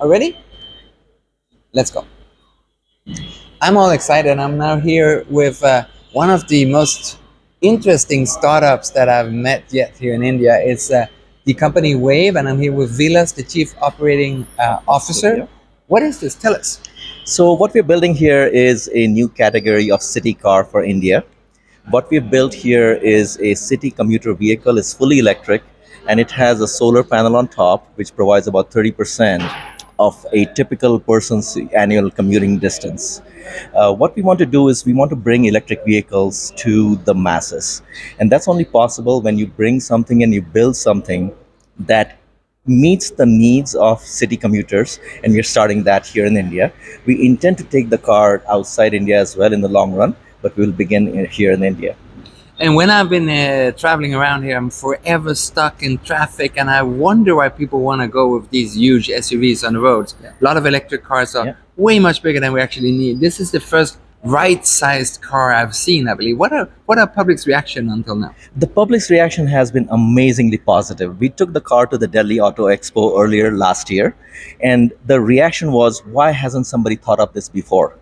Already? Let's go. I'm all excited. I'm now here with one of the most interesting startups that I've met yet here in India. It's the company Wave, and I'm here with Vilas, the Chief Operating Officer. Yeah. What is this? Tell us. So what we're building here is a new category of city car for India. What we've built here is a city commuter vehicle. It's fully electric, and it has a solar panel on top, which provides about 30% of a typical person's annual commuting distance. What we want to do is we want to bring electric vehicles to the masses, and that's only possible when you bring something and you build something that meets the needs of city commuters, and we're starting that here in India. We intend to take the car outside India as well in the long run, but we'll begin here in India. And when I've been traveling around here, I'm forever stuck in traffic, and I wonder why people want to go with these huge SUVs on the roads. Yeah. A lot of electric cars are Yeah. way much bigger than we actually need. This is the first right-sized car I've seen, I believe. What are public's reaction until now? The public's reaction has been amazingly positive. We took the car to the Delhi Auto Expo earlier last year, and the reaction was, why hasn't somebody thought of this before?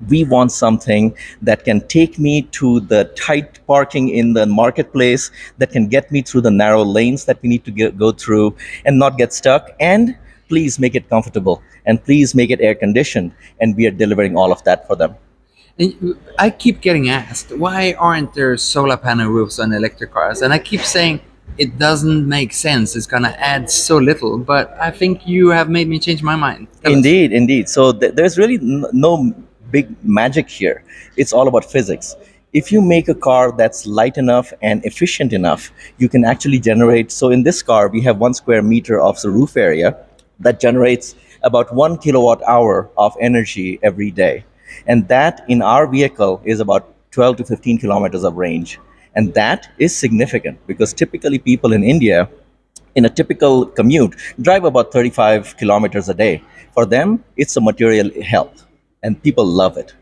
We want something that can take me to the tight parking in the marketplace, that can get me through the narrow lanes that we need to go through and not get stuck. And please make it comfortable, and please make it air conditioned. And we are delivering all of that for them. And I keep getting asked, why aren't there solar panel roofs on electric cars? And I keep saying it doesn't make sense. It's going to add so little. But I think you have made me change my mind. Tell us. Indeed, indeed. So there's really no big magic here. It's all about physics. If you make a car that's light enough and efficient enough, you can actually generate. So in this car, we have 1 square meter of the roof area that generates about 1 kilowatt hour of energy every day. And that in our vehicle is about 12 to 15 kilometers of range. And that is significant because typically people in India in a typical commute drive about 35 kilometers a day. For them, it's a material health, and people love it.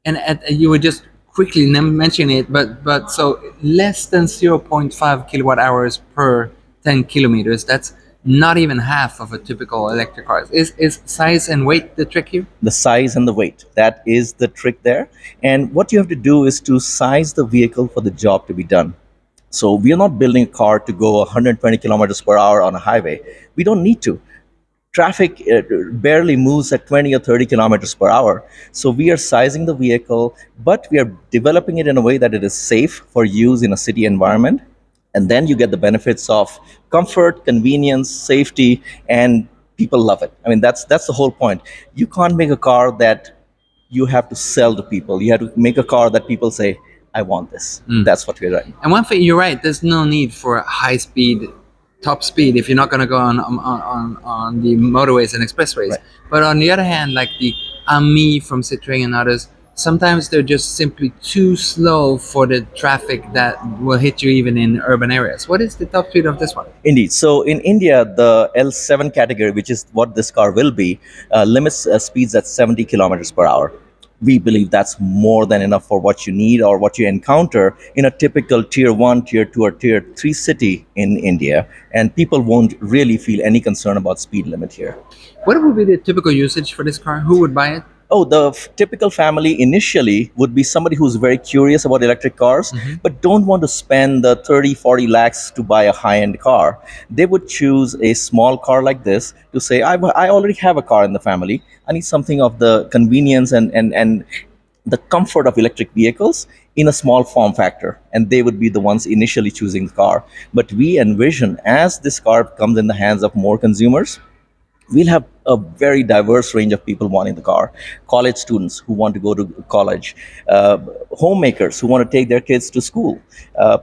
And you were just quickly mentioning it, but so less than 0.5 kilowatt hours per 10 kilometers. That's not even half of a typical electric car. Is size and weight the trick here? The size and the weight, that is the trick there. And what you have to do is to size the vehicle for the job to be done. So we are not building a car to go 120 kilometers per hour on a highway. We don't need to. Traffic barely moves at 20 or 30 kilometers per hour. So we are sizing the vehicle, but we are developing it in a way that it is safe for use in a city environment. And then you get the benefits of comfort, convenience, safety, and people love it. I mean, that's the whole point. You can't make a car that you have to sell to people. You have to make a car that people say, I want this. That's what we're doing. And one thing, you're right. There's no need for high speed, top speed if you're not going to go on the motorways and expressways. Right. But on the other hand, like the Ami from Citroën and others, sometimes they're just simply too slow for the traffic that will hit you even in urban areas. What is the top speed of this one? Indeed. So in India, the L7 category, which is what this car will be, limits speeds at 70 kilometers per hour. We believe that's more than enough for what you need or what you encounter in a typical tier 1, tier 2, or tier 3 city in India. And people won't really feel any concern about speed limit here. What would be the typical usage for this car? Who would buy it? Oh, the typical family initially would be somebody who's very curious about electric cars, but don't want to spend the 30, 40 lakhs to buy a high end car. They would choose a small car like this to say, I already have a car in the family. I need something of the convenience and the comfort of electric vehicles in a small form factor. And they would be the ones initially choosing the car. But we envision as this car comes in the hands of more consumers, we'll have a very diverse range of people wanting the car. College students who want to go to college, homemakers who want to take their kids to school,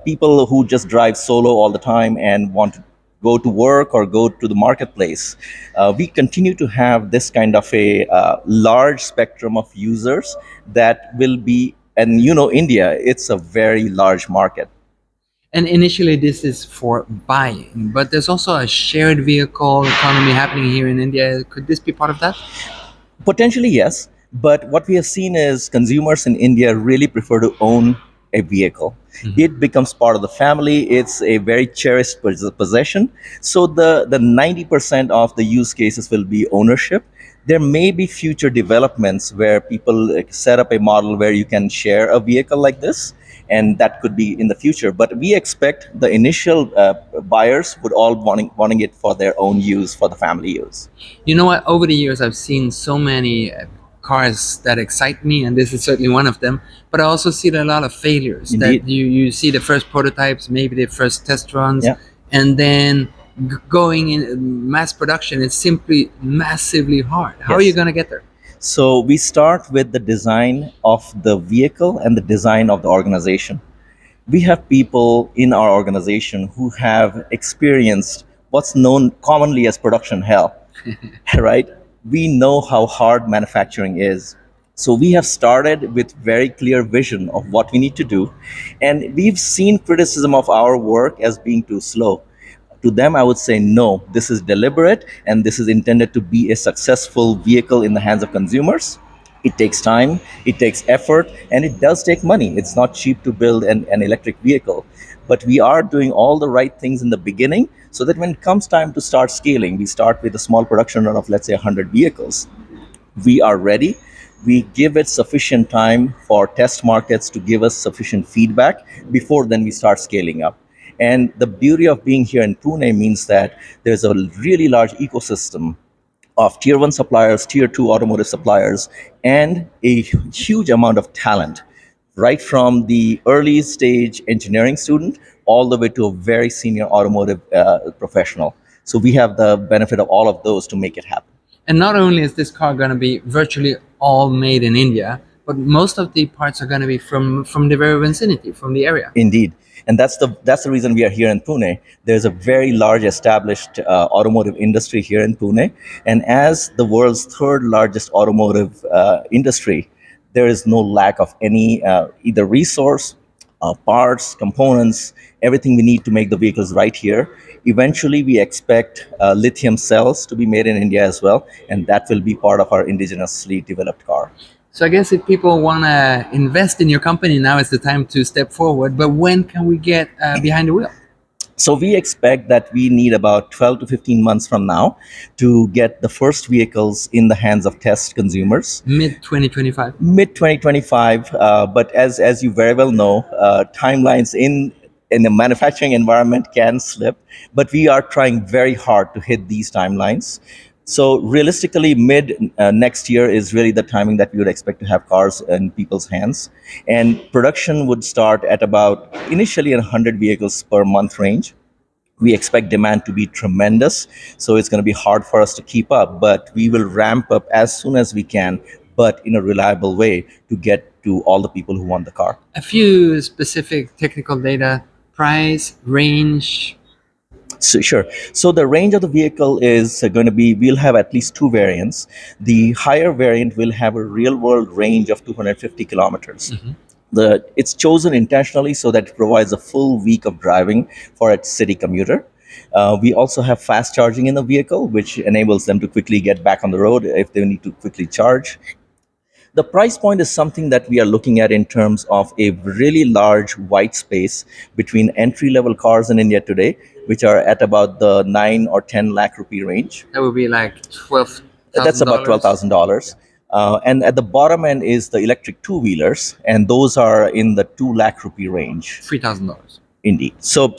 people who just drive solo all the time and want to go to work or go to the marketplace. We continue to have this kind of a large spectrum of users that will be, and India, it's a very large market. And initially, this is for buying, but there's also a shared vehicle economy happening here in India. Could this be part of that? Potentially, yes. But what we have seen is consumers in India really prefer to own a vehicle. Mhm. It becomes part of the family. It's a very cherished possession. So the 90% of the use cases will be ownership. There may be future developments where people set up a model where you can share a vehicle like this, and that could be in the future. But we expect the initial buyers would all wanting it for their own use, for the family use. You know what? Over the years, I've seen so many cars that excite me, and this is certainly one of them. But I also see a lot of failures. That Indeed. you see the first prototypes, maybe the first test runs, Yeah. and then going in mass production. It's simply massively hard. How are you Yes. going to get there? So we start with the design of the vehicle and the design of the organization. We have people in our organization who have experienced what's known commonly as production hell, right? We know how hard manufacturing is. So we have started with very clear vision of what we need to do, and we've seen criticism of our work as being too slow. To them, I would say no, this is deliberate and this is intended to be a successful vehicle in the hands of consumers. It takes time, it takes effort, and it does take money. It's not cheap to build an electric vehicle. But we are doing all the right things in the beginning so that when it comes time to start scaling, we start with a small production run of, let's say, 100 vehicles. We are ready. We give it sufficient time for test markets to give us sufficient feedback before then we start scaling up. And the beauty of being here in Pune means that there's a really large ecosystem of tier one suppliers, tier two automotive suppliers, and a huge amount of talent, right from the early stage engineering student all the way to a very senior automotive professional. So we have the benefit of all of those to make it happen. And not only is this car going to be virtually all made in India, but most of the parts are going to be from the very vicinity, from the area. Indeed, and that's the reason we are here in Pune. There's a very large established automotive industry here in Pune, and as the world's third largest automotive industry, there is no lack of any either resource, parts, components, everything we need to make the vehicles right here. Eventually, we expect lithium cells to be made in India as well, and that will be part of our indigenously developed car. So I guess if people want to invest in your company, now is the time to step forward. But when can we get behind the wheel? So we expect that we need about 12 to 15 months from now to get the first vehicles in the hands of test consumers. Mid 2025. Mid 2025, but as you very well know, timelines in the manufacturing environment can slip, but we are trying very hard to hit these timelines. So realistically, mid next year is really the timing that we would expect to have cars in people's hands, and production would start at about initially 100 vehicles per month range. We expect demand to be tremendous, so it's going to be hard for us to keep up, but we will ramp up as soon as we can, but in a reliable way to get to all the people who want the car. A few specific technical data, price, range. So, sure. So the range of the vehicle is going to be, we'll have at least two variants. The higher variant will have a real world range of 250 kilometers. It's chosen intentionally so that it provides a full week of driving for a city commuter. We also have fast charging in the vehicle, which enables them to quickly get back on the road if they need to quickly charge. The price point is something that we are looking at in terms of a really large white space between entry level cars in India today, which are at about the 9 or 10 lakh rupee range. That would be like That's about $12,000. And at the bottom end is the electric two wheelers, and those are in the 2 lakh rupee range. $3,000. Indeed. So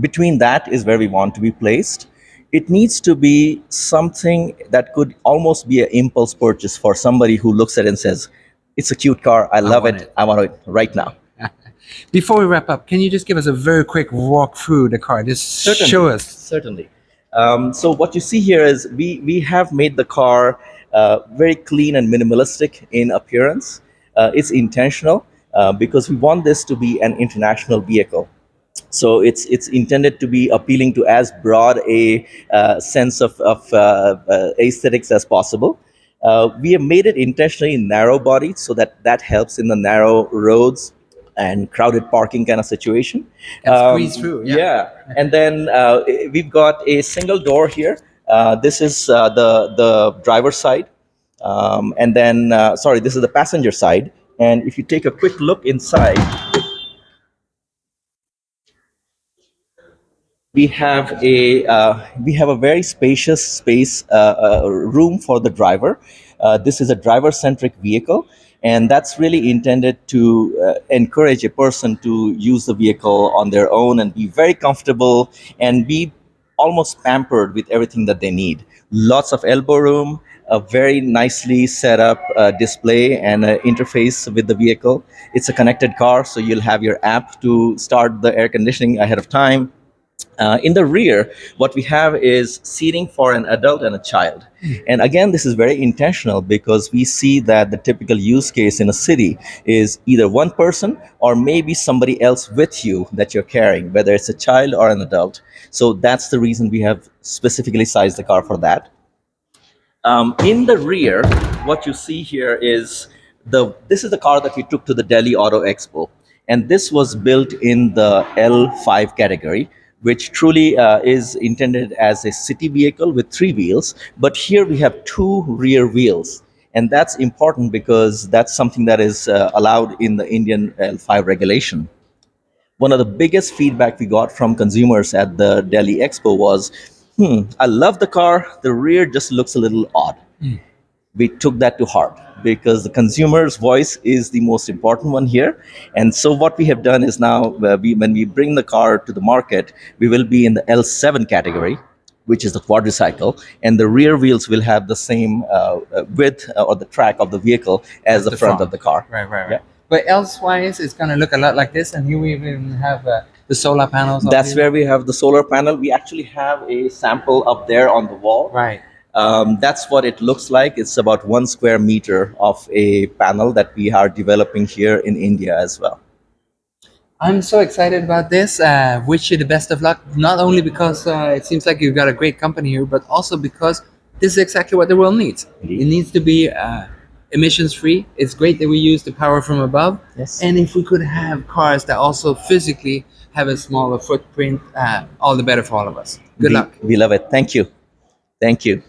between that is where we want to be placed. It needs to be something that could almost be an impulse purchase for somebody who looks at it and says, "It's a cute car. I love want it. it." I want it right now." Before we wrap up, can you just give us a very quick walk through the car? Just show us. Certainly. So what you see here is we have made the car very clean and minimalistic in appearance. It's intentional because we want this to be an international vehicle. So it's intended to be appealing to as broad a sense of aesthetics as possible. We have made it intentionally narrow bodied so that helps in the narrow roads and crowded parking kind of situation. Can squeeze through, yeah. And then we've got a single door here. This is the driver's side, and then sorry, this is the passenger side. And if you take a quick look inside, We have a very spacious space room for the driver. This is a driver centric vehicle, and that's really intended to encourage a person to use the vehicle on their own and be very comfortable and be almost pampered with everything that they need. Lots of elbow room, a very nicely set up display and interface with the vehicle. It's a connected car, so you'll have your app to start the air conditioning ahead of time. In the rear, what we have is seating for an adult and a child. And again, this is very intentional because we see that the typical use case in a city is either one person or maybe somebody else with you that you're carrying, whether it's a child or an adult. So that's the reason we have specifically sized the car for that. In the rear, what you see here is this is the car that we took to the Delhi Auto Expo, and this was built in the L5 category, which truly is intended as a city vehicle with three wheels. But here we have two rear wheels, and that's important because that's something that is allowed in the Indian L5 regulation. One of the biggest feedback we got from consumers at the Delhi Expo was, I love the car, the rear just looks a little odd. We took that to heart because the consumer's voice is the most important one here. And so what we have done is now, when we bring the car to the market, we will be in the L7 category, which is the quadricycle, and the rear wheels will have the same width or the track of the vehicle as the front of the car. Right. Yeah. But elsewise, it's gonna look a lot like this, and here we even have the solar panels. That's where we have the solar panel. We actually have a sample up there on the wall. Right. That's what it looks like. It's about 1 square meter of a panel that we are developing here in India as well. I'm so excited about this. Wish you the best of luck. Not only because it seems like you've got a great company here, but also because this is exactly what the world needs. Indeed. It needs to be emissions free. It's great that we use the power from above. Yes. And if we could have cars that also physically have a smaller footprint, all the better for all of us. Good luck. We love it. Thank you. Thank you.